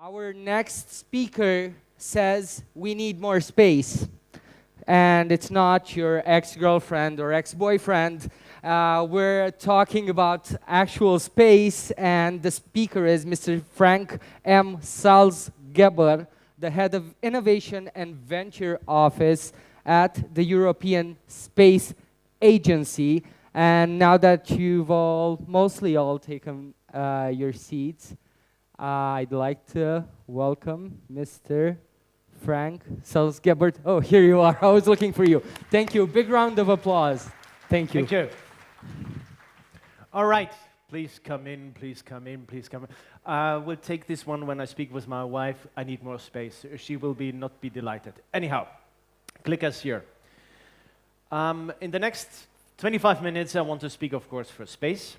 Our next speaker says we need more space. And it's not your ex-girlfriend or ex-boyfriend. We're talking about actual space, and the speaker is Mr. Frank M. Salzgeber, the head of Innovation and Venture Office at the European Space Agency. And now that you've mostly all taken your seats, I'd like to welcome Mr. Frank Salzgeber. Oh, here you are. I was looking for you. Thank you. Big round of applause. Thank you. Thank you. All right. Please come in, please come in, please come in. We'll take this one when I speak with my wife. I need more space. She will not be delighted. Anyhow, clickers here. In the next 25 minutes, I want to speak, of course, for space.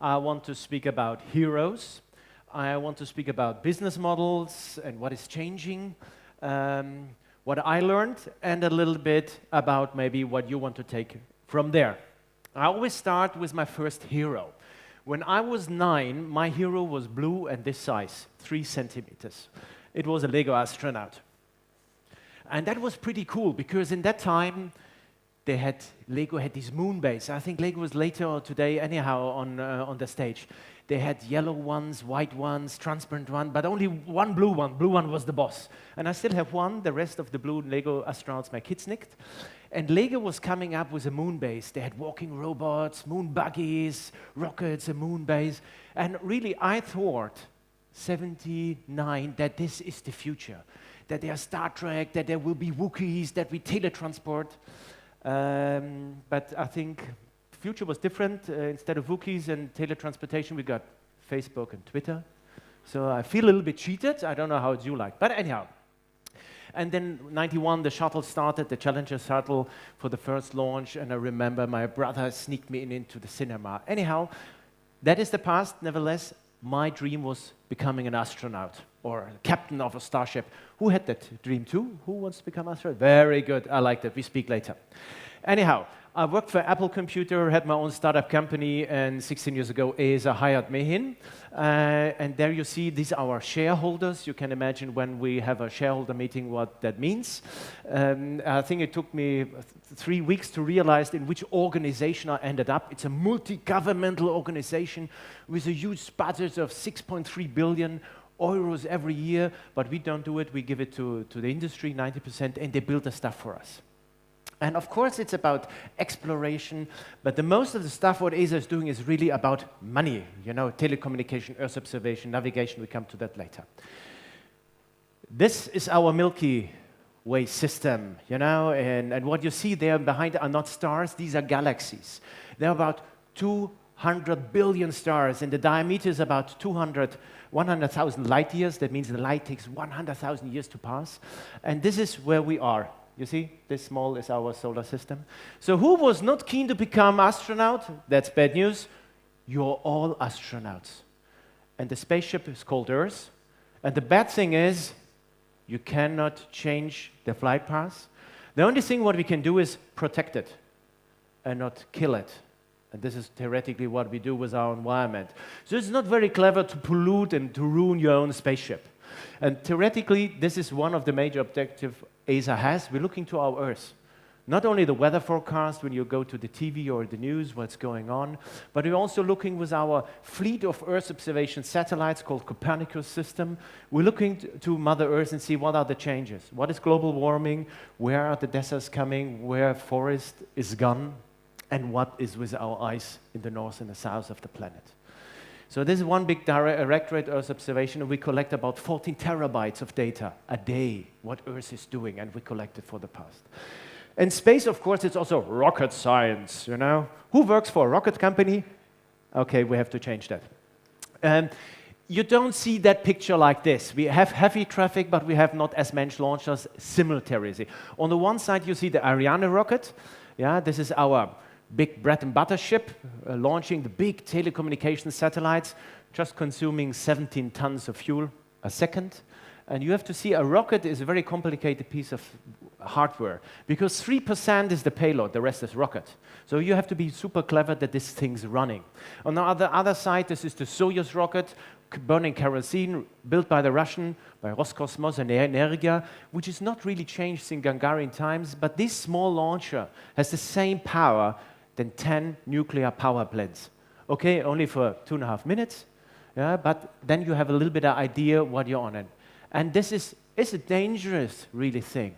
I want to speak about heroes. I want to speak about business models and what is changing, what I learned, and a little bit about maybe what you want to take from there. I always start with my first hero. When I was 9, my hero was blue and this size, 3 centimeters. It was a Lego astronaut. And that was pretty cool because in that time, Lego had this moon base. I think Lego was later today anyhow on the stage. They had yellow ones, white ones, transparent one, but only one blue one. Blue one was the boss. And I still have one. The rest of the blue Lego astronauts my kids nicked. And Lego was coming up with a moon base. They had walking robots, moon buggies, rockets, a moon base. And really, I thought, 79, that this is the future. That there are Star Trek, that there will be Wookiees, that we teletransport. But I think the future was different. Instead of Wookiees and teletransportation, we got Facebook and Twitter. So I feel a little bit cheated. I don't know how it's you like. But anyhow. And then 91, the shuttle started, the Challenger shuttle for the first launch. And I remember my brother sneaked me into the cinema. Anyhow, that is the past. Nevertheless, my dream was becoming an astronaut or a captain of a starship. Who had that dream too? Who wants to become an astronaut? Very good. I like that. We speak later. Anyhow, I worked for Apple Computer, had my own startup company, and 16 years ago, ESA hired me in. And there you see, these are our shareholders. You can imagine when we have a shareholder meeting what that means. I think it took me 3 weeks to realize in which organization I ended up. It's a multi-governmental organization with a huge budget of 6.3 billion euros every year, but we don't do it. We give it to the industry, 90%, and they build the stuff for us. And of course, it's about exploration, but the most of the stuff what ESA is doing is really about money, you know, telecommunication, Earth observation, navigation. We come to that later. This is our Milky Way system, you know, and what you see there behind are not stars, these are galaxies. There are about 200 billion stars, and the diameter is about 100,000 light years. That means the light takes 100,000 years to pass. And this is where we are. You see, this small is our solar system. So who was not keen to become astronaut? That's bad news. You're all astronauts. And the spaceship is called Earth. And the bad thing is, you cannot change the flight path. The only thing what we can do is protect it and not kill it. And this is theoretically what we do with our environment. So it's not very clever to pollute and to ruin your own spaceship. And theoretically, this is one of the major objectives ESA has. We're looking to our Earth. Not only the weather forecast when you go to the TV or the news, what's going on, but we're also looking with our fleet of Earth observation satellites called Copernicus system. We're looking to Mother Earth and see what are the changes. What is global warming? Where are the deserts coming? Where forest is gone? And what is with our ice in the north and the south of the planet? So this is one big directorate Earth observation, and we collect about 14 terabytes of data a day, what Earth is doing, and we collect it for the past. And space, of course, it's also rocket science, you know. Who works for a rocket company? Okay, we have to change that. You don't see that picture like this. We have heavy traffic, but we have not as many launchers simultaneously. On the one side, you see the Ariane rocket. Yeah, this is our big bread and butter ship launching the big telecommunications satellites, just consuming 17 tons of fuel a second. And you have to see a rocket is a very complicated piece of hardware, because 3% is the payload, the rest is rocket. So you have to be super clever that this thing's running. On the other side, this is the Soyuz rocket, burning kerosene, built by the Russian, by Roscosmos and Energia, which is not really changed since Gagarin times, but this small launcher has the same power than 10 nuclear power plants. Okay, only for 2.5 minutes, yeah, but then you have a little bit of idea what you're on. And this is a dangerous, really thing.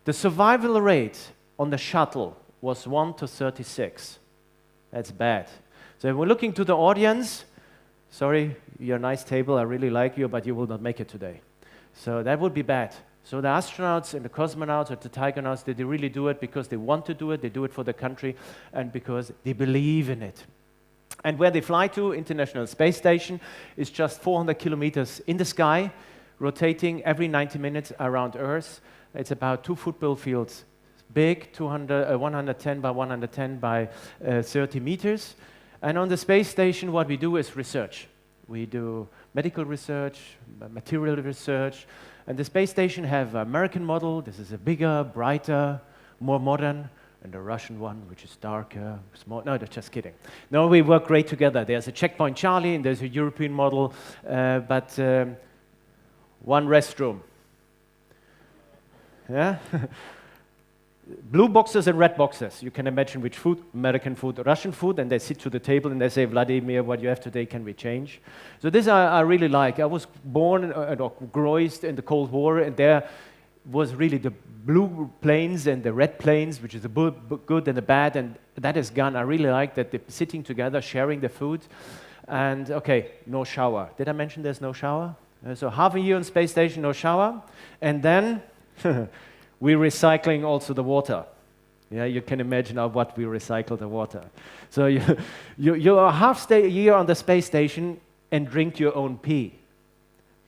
The survival rate on the shuttle was 1 to 36. That's bad. So if we're looking to the audience, sorry, you're a nice table, I really like you, but you will not make it today. So that would be bad. So the astronauts and the cosmonauts or the Tigonauts, they really do it because they want to do it, they do it for the country, and because they believe in it. And where they fly to, International Space Station, is just 400 kilometers in the sky, rotating every 90 minutes around Earth. It's about 2 football fields big, 110 by 110 by 30 meters. And on the space station, what we do is research. We do medical research, material research, and the space station have an American model. This is a bigger, brighter, more modern, and the Russian one, which is darker, small. No, just kidding. No, we work great together. There's a Checkpoint Charlie, and there's a European model, but one restroom. Yeah? Blue boxes and red boxes. You can imagine which food, American food, Russian food, and they sit to the table and they say, Vladimir, what you have today, can we change? So this I really like. I was born or raised in the Cold War, and there was really the blue planes and the red planes, which is the good and the bad, and that is gone. I really like that they're sitting together, sharing the food. And okay, no shower. Did I mention there's no shower? So half a year on space station, no shower. And then we're recycling also the water. Yeah, you can imagine what we recycle the water. So you're half a year on the space station and drink your own pee.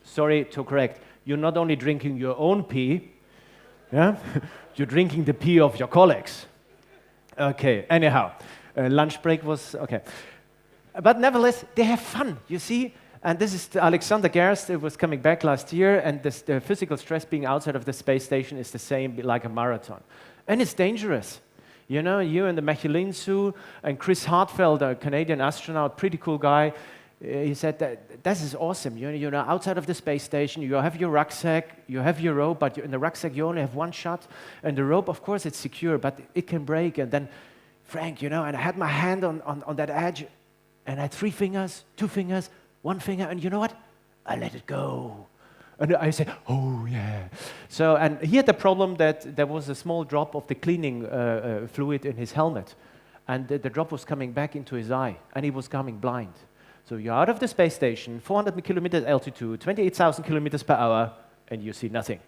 Sorry to correct. You're not only drinking your own pee, yeah? You're drinking the pee of your colleagues. Okay, anyhow, lunch break was, okay. But nevertheless, they have fun, you see? And this is Alexander Gerst, who was coming back last year, and the physical stress being outside of the space station is the same like a marathon. And it's dangerous. You know, you in the Michelin suit, and Chris Hartfeld, a Canadian astronaut, pretty cool guy, he said that this is awesome. You know, outside of the space station, you have your rucksack, you have your rope, but in the rucksack you only have one shot. And the rope, of course, it's secure, but it can break. And then, Frank, you know, and I had my hand on that edge, and I had 3 fingers, 2 fingers, 1 finger, and you know what? I let it go. And I said, oh, yeah. So, and he had the problem that there was a small drop of the cleaning fluid in his helmet. And the drop was coming back into his eye, and he was coming blind. So you're out of the space station, 400 kilometers altitude, 28,000 kilometers per hour, and you see nothing.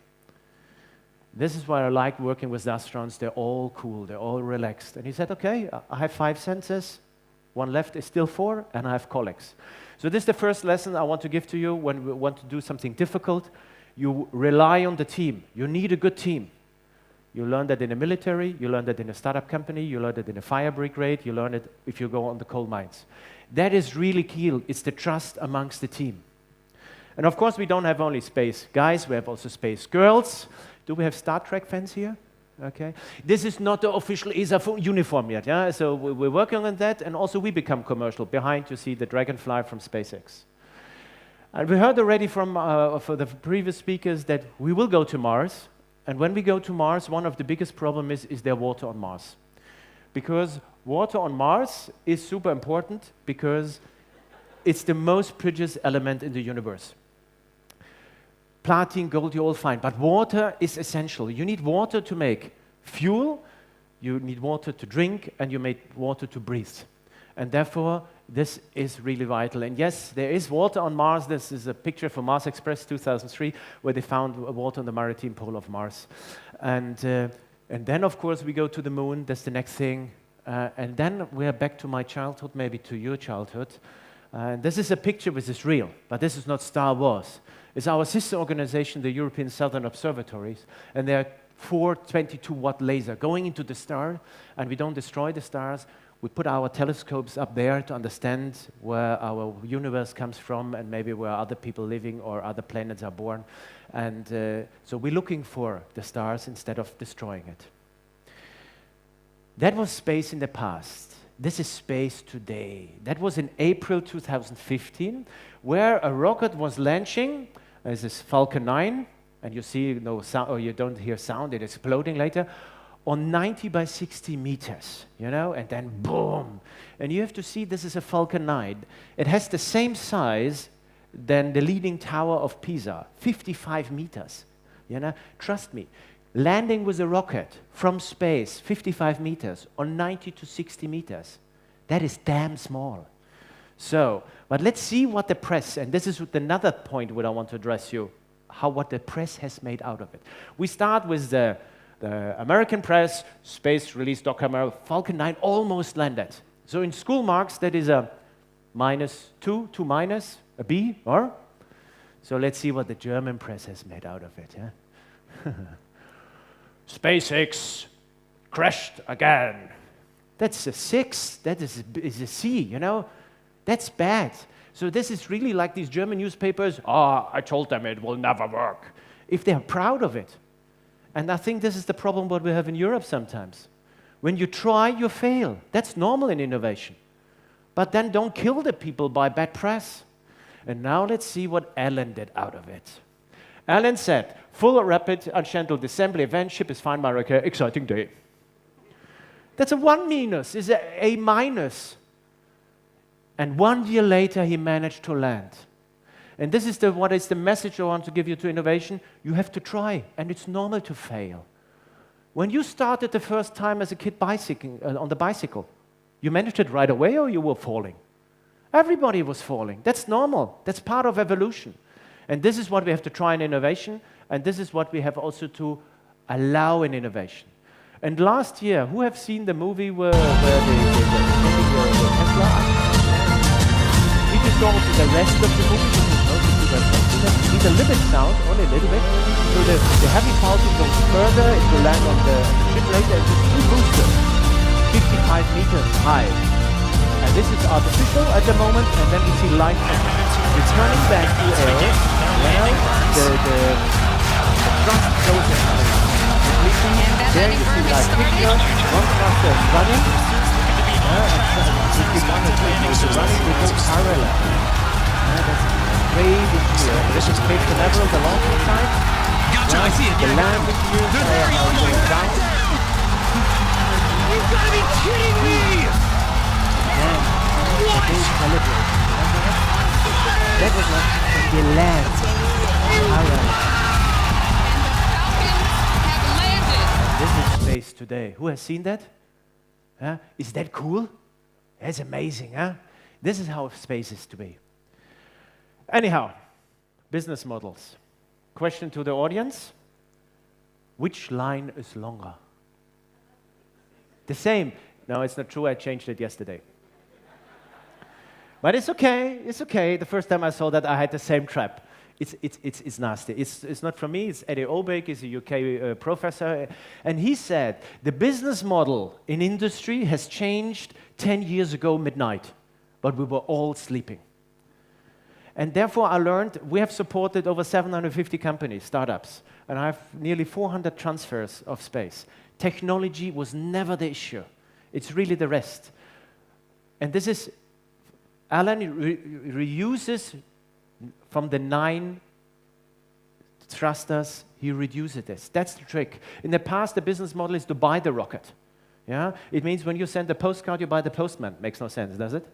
This is why I like working with the astronauts. They're all cool, they're all relaxed. And he said, okay, I have 5 senses. 1 left is still 4, and I have colleagues. So this is the first lesson I want to give to you when we want to do something difficult. You rely on the team. You need a good team. You learn that in the military, you learn that in a startup company, you learn it in a fire brigade, you learn it if you go on the coal mines. That is really key. It's the trust amongst the team. And of course, we don't have only space guys, we have also space girls. Do we have Star Trek fans here? Okay. This is not the official ESA uniform yet, yeah? So we're working on that, and also we become commercial. Behind you see the Dragonfly from SpaceX. And we heard already from for the previous speakers that we will go to Mars, and when we go to Mars, one of the biggest problems is there water on Mars. Because water on Mars is super important because it's the most precious element in the universe. Platinum, gold, you're all fine, but water is essential. You need water to make fuel, you need water to drink, and you need water to breathe. And therefore, this is really vital. And yes, there is water on Mars. This is a picture from Mars Express 2003, where they found water on the maritime pole of Mars. And then, of course, we go to the moon. That's the next thing. And then we're back to my childhood, maybe to your childhood. This is a picture which is real, but this is not Star Wars. It's our sister organization, the European Southern Observatories, and they're 4 22-watt laser going into the star, and we don't destroy the stars. We put our telescopes up there to understand where our universe comes from and maybe where other people living or other planets are born. And so we're looking for the stars instead of destroying it. That was space in the past. This is space today. That was in April 2015, where a rocket was launching. This is Falcon 9, and you see no sound, or you don't hear sound, it's exploding later, on 90 by 60 meters, you know, and then boom. And you have to see this is a Falcon 9. It has the same size than the Leaning Tower of Pisa, 55 meters, you know. Trust me, landing with a rocket from space, 55 meters, on 90 to 60 meters, that is damn small. So, but let's see what the press, and this is another point where I want to address you, what the press has made out of it. We start with the American press, space release document, Falcon 9 almost landed. So in school marks, that is a -2, 2 minus, a B, or? So let's see what the German press has made out of it. Yeah? SpaceX crashed again. That's a 6, that is a C, you know? That's bad. So this is really like these German newspapers, I told them it will never work. If they're proud of it. And I think this is the problem what we have in Europe sometimes. When you try, you fail. That's normal in innovation. But then don't kill the people by bad press. And now let's see what Alan did out of it. Alan said, full rapid unscheduled assembly event, ship is fine by repair, exciting day. That's a 1 minus, is a minus. And 1 year later, he managed to land. And this is what is the message I want to give you to innovation. You have to try, and it's normal to fail. When you started the first time as a kid bicycling, on the bicycle, you managed it right away or you were falling? Everybody was falling. That's normal. That's part of evolution. And this is what we have to try in innovation, and this is what we have also to allow in innovation. And last year, who have seen the movie where the Tesla? Did you go to the rest of the movie? See the limit sound, only a little bit. So the heavy party goes further, it will land on the ship later, and it's 2 boosters, 55 meters high. And this is artificial at the moment, and then we see light returning back to air. Well, the thrust goes completely. There you see like picture, one thruster is running, and if you want to see running, we go parallel. That's crazy here. This is Cape Canaveral, the launching site. Gotcha, I see it. The landing gears are going down. You've got to be kidding me! And the big celebration. That was like when they land. Parallel. This is space today. Who has seen that? Huh? Is that cool? That's amazing, huh? This is how space is to be. Anyhow, business models. Question to the audience. Which line is longer? The same. No, it's not true. I changed it yesterday. But it's okay. It's okay. The first time I saw that, I had the same trap. It's nasty. It's not from me. It's Eddie Obeek. He's a UK professor. And he said, the business model in industry has changed 10 years ago midnight. But we were all sleeping. And therefore, I learned we have supported over 750 companies, startups, and I have nearly 400 transfers of space. Technology was never the issue. It's really the rest. And this is, Alan reuses from the 9 thrusters, he reduces this. That's the trick. In the past, the business model is to buy the rocket. Yeah? It means when you send a postcard, you buy the postman. Makes no sense, does it?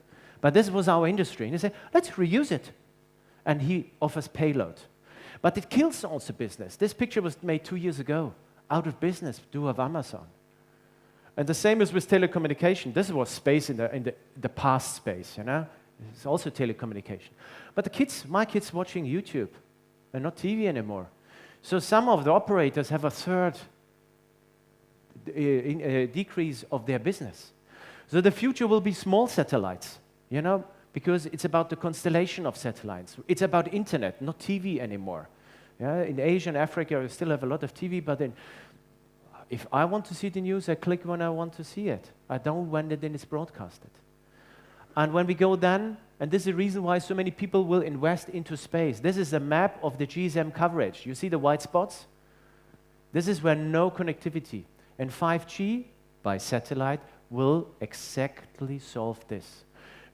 But this was our industry. And he said, let's reuse it. And he offers payload. But it kills also business. This picture was made 2 years ago. Out of business, due of Amazon. And the same is with telecommunication. This was space in the past space, you know? It's also telecommunication. But the kids, my kids watching YouTube and not TV anymore. So some of the operators have a third decrease of their business. So the future will be small satellites, you know? Because it's about the constellation of satellites. It's about internet, not TV anymore. Yeah? In Asia and Africa, we still have a lot of TV, but If I want to see the news, I click when I want to see it. I don't when it is broadcasted. And when we go then, and this is the reason why so many people will invest into space. This is a map of the GSM coverage. You see the white spots? This is where no connectivity. And 5G by satellite will exactly solve this.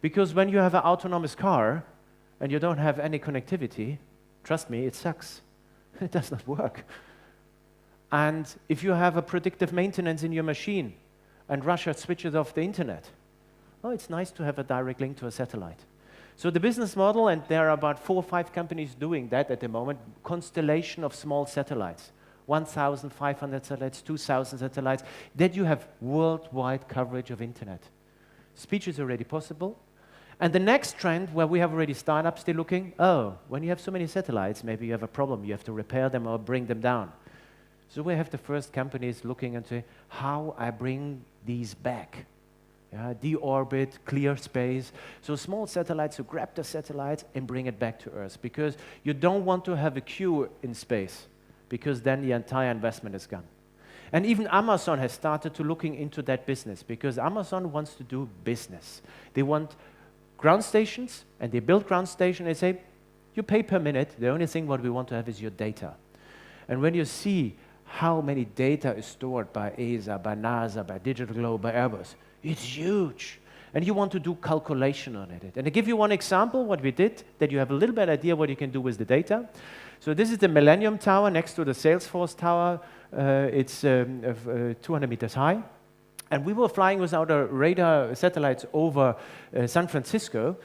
Because when you have an autonomous car and you don't have any connectivity, trust me, it sucks. It does not work. And if you have a predictive maintenance in your machine and Russia switches off the internet, oh, it's nice to have a direct link to a satellite. So the business model, and there are about 4 or 5 companies doing that at the moment, constellation of small satellites, 1,500 satellites, 2,000 satellites, that you have worldwide coverage of internet. Speech is already possible. And the next trend, where we have already startups still looking, oh, when you have so many satellites, maybe you have a problem, you have to repair them or bring them down. So we have the first companies looking into how I bring these back. Deorbit, clear space. So small satellites, so grab the satellites and bring it back to Earth, because you don't want to have a queue in space, because then the entire investment is gone. And even Amazon has started to looking into that business, because Amazon wants to do business. They want ground stations, and they build ground stations, and they say, you pay per minute, the only thing what we want to have is your data. And when you see how many data is stored by ESA, by NASA, by Digital Globe, by Airbus, it's huge. And you want to do calculation on it. And to give you one example, what we did, that you have a little bit idea what you can do with the data. So this is the Millennium Tower next to the Salesforce Tower. It's 200 meters high. And we were flying with our radar satellites over San Francisco,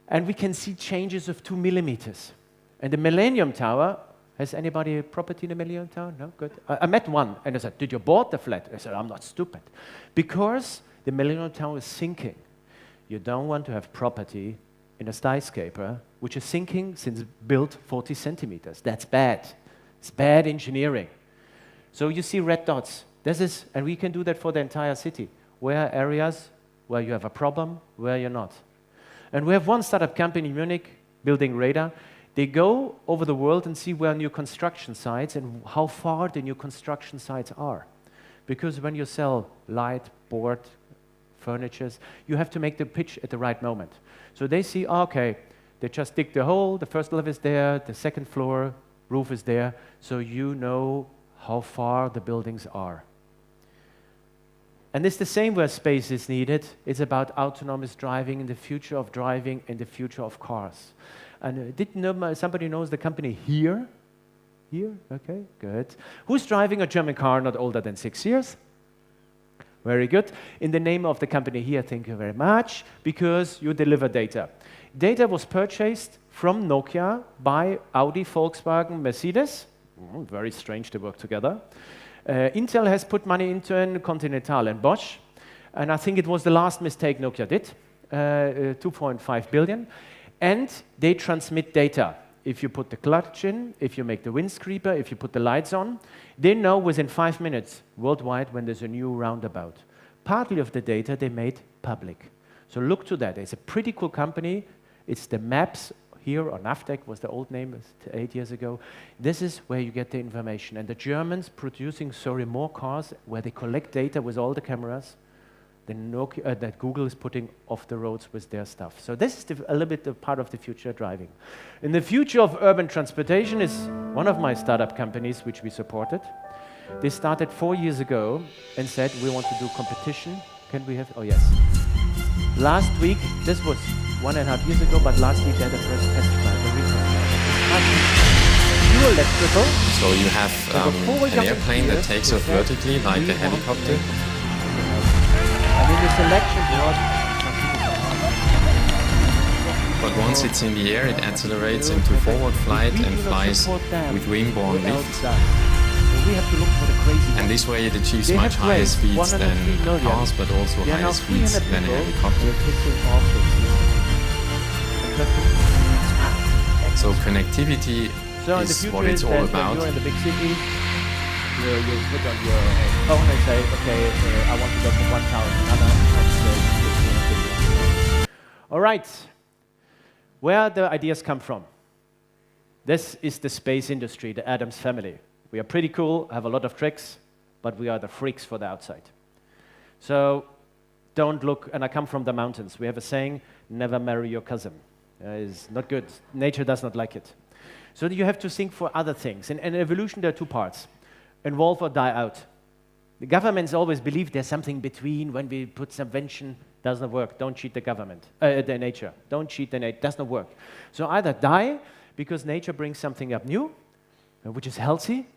and we can see changes of 2 millimeters. And the Millennium Tower, has anybody property in the Millennium Tower? No? Good. I met one, and I said, did you bought the flat? I said, I'm not stupid. Because the Millennium Tower is sinking. You don't want to have property in a skyscraper which is sinking since built 40 centimeters. That's bad. It's bad engineering. So you see red dots. This is, and we can do that for the entire city. Where are areas where you have a problem, where you're not. And we have one startup company in Munich building radar. They go over the world and see where new construction sites and how far the new construction sites are. Because when you sell light, board, furnitures, you have to make the pitch at the right moment. So they see, okay, they just dig the hole, the first level is there, the second floor, roof is there, so you know how far the buildings are. And it's the same where space is needed. It's about autonomous driving and the future of driving and the future of cars. And somebody knows the company here? Here? Okay, good. Who's driving a German car not older than 6 years? Very good. In the name of the company here, thank you very much, because you deliver data. Data was purchased from Nokia by Audi, Volkswagen, Mercedes. Very strange to work together. Intel has put money into it, Continental and Bosch. And I think it was the last mistake Nokia did, 2.5 billion. And they transmit data. If you put the clutch in, if you make the windscreeper, if you put the lights on, they know within 5 minutes worldwide when there's a new roundabout. Partly of the data they made public. So look to that. It's a pretty cool company. It's the maps here, or Navtec was the old name 8 years ago. This is where you get the information. And the Germans producing, more cars where they collect data with all the cameras that Google is putting off the roads with their stuff. So this is a little bit a part of the future driving. In the future of urban transportation is one of my startup companies which we supported. They started 4 years ago and said, we want to do competition. Can we have, oh yes. Last week, this was 1.5 years ago, but last week they had the first test flight, the return flight. Pure electrical. So you have an airplane that takes off vertically like a helicopter. And in the selection board, but once it's in the air, it accelerates into forward flight and flies with wing-borne lift. And this way it achieves much higher speeds than cars, but also higher speeds than a helicopter. So connectivity is what it's all about. You're in the big city, you put on your phone and say, okay, I want to go from one tower to another. All right, where the ideas come from. This is the space industry, the Adams family. We are pretty cool, have a lot of tricks, but we are the freaks for the outside. So don't look, and I come from the mountains. We have a saying, never marry your cousin. It's not good. Nature does not like it. So you have to think for other things. In evolution, there are two parts, evolve or die out. The governments always believe there's something between. When we put subvention, does not work. Don't cheat the government, the nature. Don't cheat the nature, does not work. So either die, because nature brings something up new, which is healthy.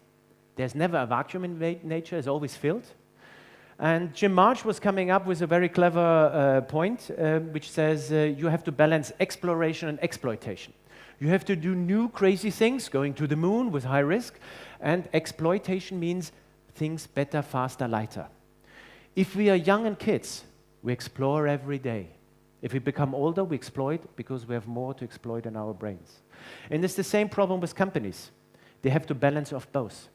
There's never a vacuum in nature, it's always filled. And Jim March was coming up with a very clever point, which says you have to balance exploration and exploitation. You have to do new crazy things, going to the moon with high risk, and exploitation means things better, faster, lighter. If we are young and kids, we explore every day. If we become older, we exploit because we have more to exploit in our brains. And it's the same problem with companies. They have to balance off both,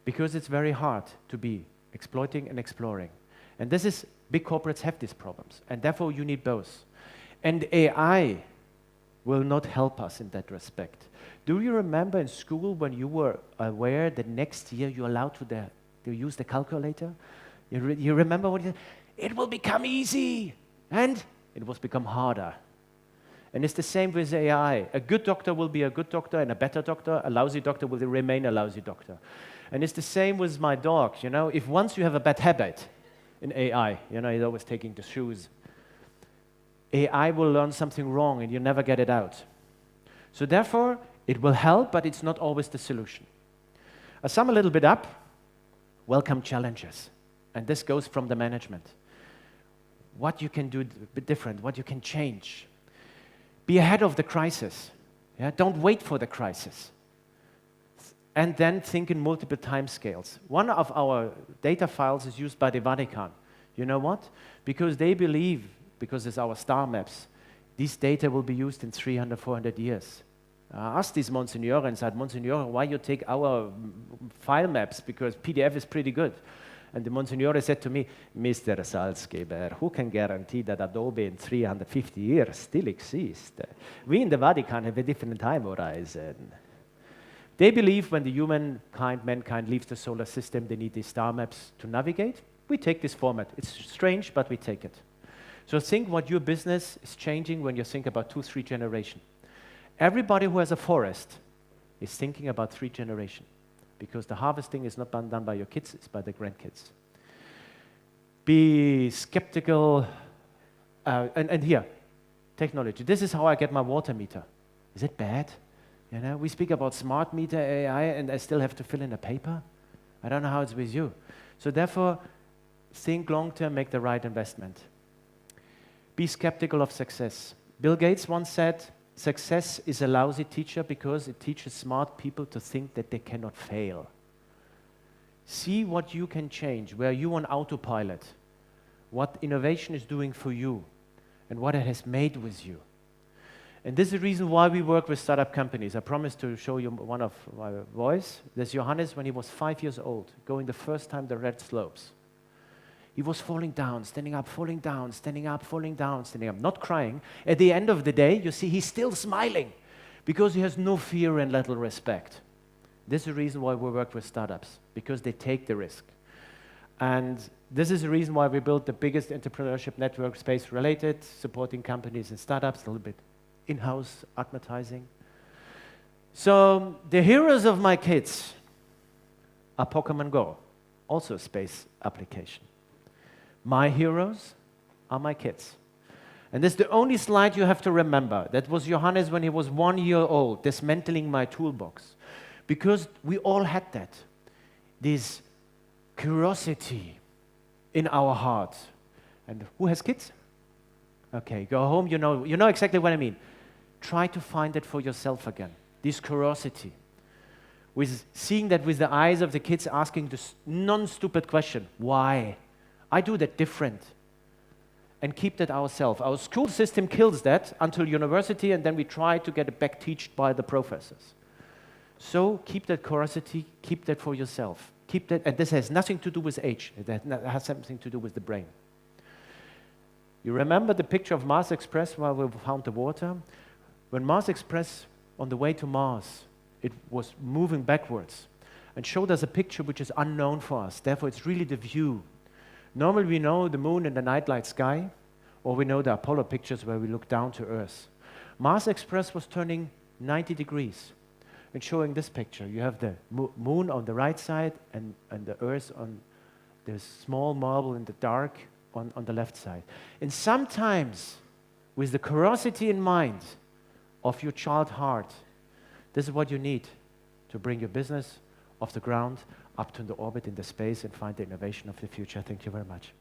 because it's very hard to be exploiting and exploring. And this is, big corporates have these problems, and therefore you need both. And AI will not help us in that respect. Do you remember in school when you were aware that next year you're allowed to use the calculator? You remember what it will become easy, and it will become harder. And it's the same with AI. A good doctor will be a good doctor and a better doctor. A lousy doctor will remain a lousy doctor. And it's the same with my dog. You know, if once you have a bad habit in AI, you know, he's always taking the shoes, AI will learn something wrong and you never get it out. So therefore, it will help, but it's not always the solution. I sum a little bit up. Welcome challenges. And this goes from the management. What you can do a bit different, what you can change. Be ahead of the crisis. Yeah? Don't wait for the crisis. And then think in multiple time scales. One of our data files is used by the Vatican. You know what? Because they believe, because it's our star maps, these data will be used in 300, 400 years. I asked this Monsignor and said, Monsignor, why you take our file maps? Because PDF is pretty good. And the Monsignor said to me, Mr. Salzgeber, who can guarantee that Adobe in 350 years still exists? We in the Vatican have a different time horizon. They believe when the mankind leaves the solar system, they need these star maps to navigate. We take this format. It's strange, but we take it. So think what your business is changing when you think about 2-3 generations. Everybody who has a forest is thinking about 3 generations, because the harvesting is not done by your kids, it's by the grandkids. Be skeptical, and here, technology. This is how I get my water meter. Is it bad? You know, we speak about smart meter AI, and I still have to fill in a paper. I don't know how it's with you. So therefore, think long-term, make the right investment. Be skeptical of success. Bill Gates once said, success is a lousy teacher because it teaches smart people to think that they cannot fail. See what you can change, where you on autopilot, what innovation is doing for you, and what it has made with you. And this is the reason why we work with startup companies. I promised to show you one of my boys. There's Johannes when he was 5 years old, going the first time the red slopes. He was falling down, standing up, falling down, standing up, falling down, standing up, not crying. At the end of the day, you see he's still smiling because he has no fear and little respect. This is the reason why we work with startups, because they take the risk. And this is the reason why we built the biggest entrepreneurship network space related, supporting companies and startups, a little bit in-house advertising. So the heroes of my kids are Pokemon Go, also a space application. My heroes are my kids. And that's the only slide you have to remember. That was Johannes when he was 1 year old, dismantling my toolbox. Because we all had that. This curiosity in our heart. And who has kids? Okay, go home, you know exactly what I mean. Try to find it for yourself again. This curiosity. With seeing that with the eyes of the kids, asking this non-stupid question, why? I do that different. And keep that ourselves. Our school system kills that until university, and then we try to get it back taught by the professors. So keep that curiosity, keep that for yourself. Keep that, and this has nothing to do with age. It has something to do with the brain. You remember the picture of Mars Express while we found the water? When Mars Express, on the way to Mars, it was moving backwards. and showed us a picture which is unknown for us. Therefore, it's really the view. Normally, we know the moon in the nightlight sky, or we know the Apollo pictures where we look down to Earth. Mars Express was turning 90 degrees and showing this picture. You have the moon on the right side and the Earth on the small marble in the dark on the left side. And sometimes, with the curiosity in mind of your child heart, this is what you need to bring your business off the ground up to the orbit in the space and find the innovation of the future. Thank you very much.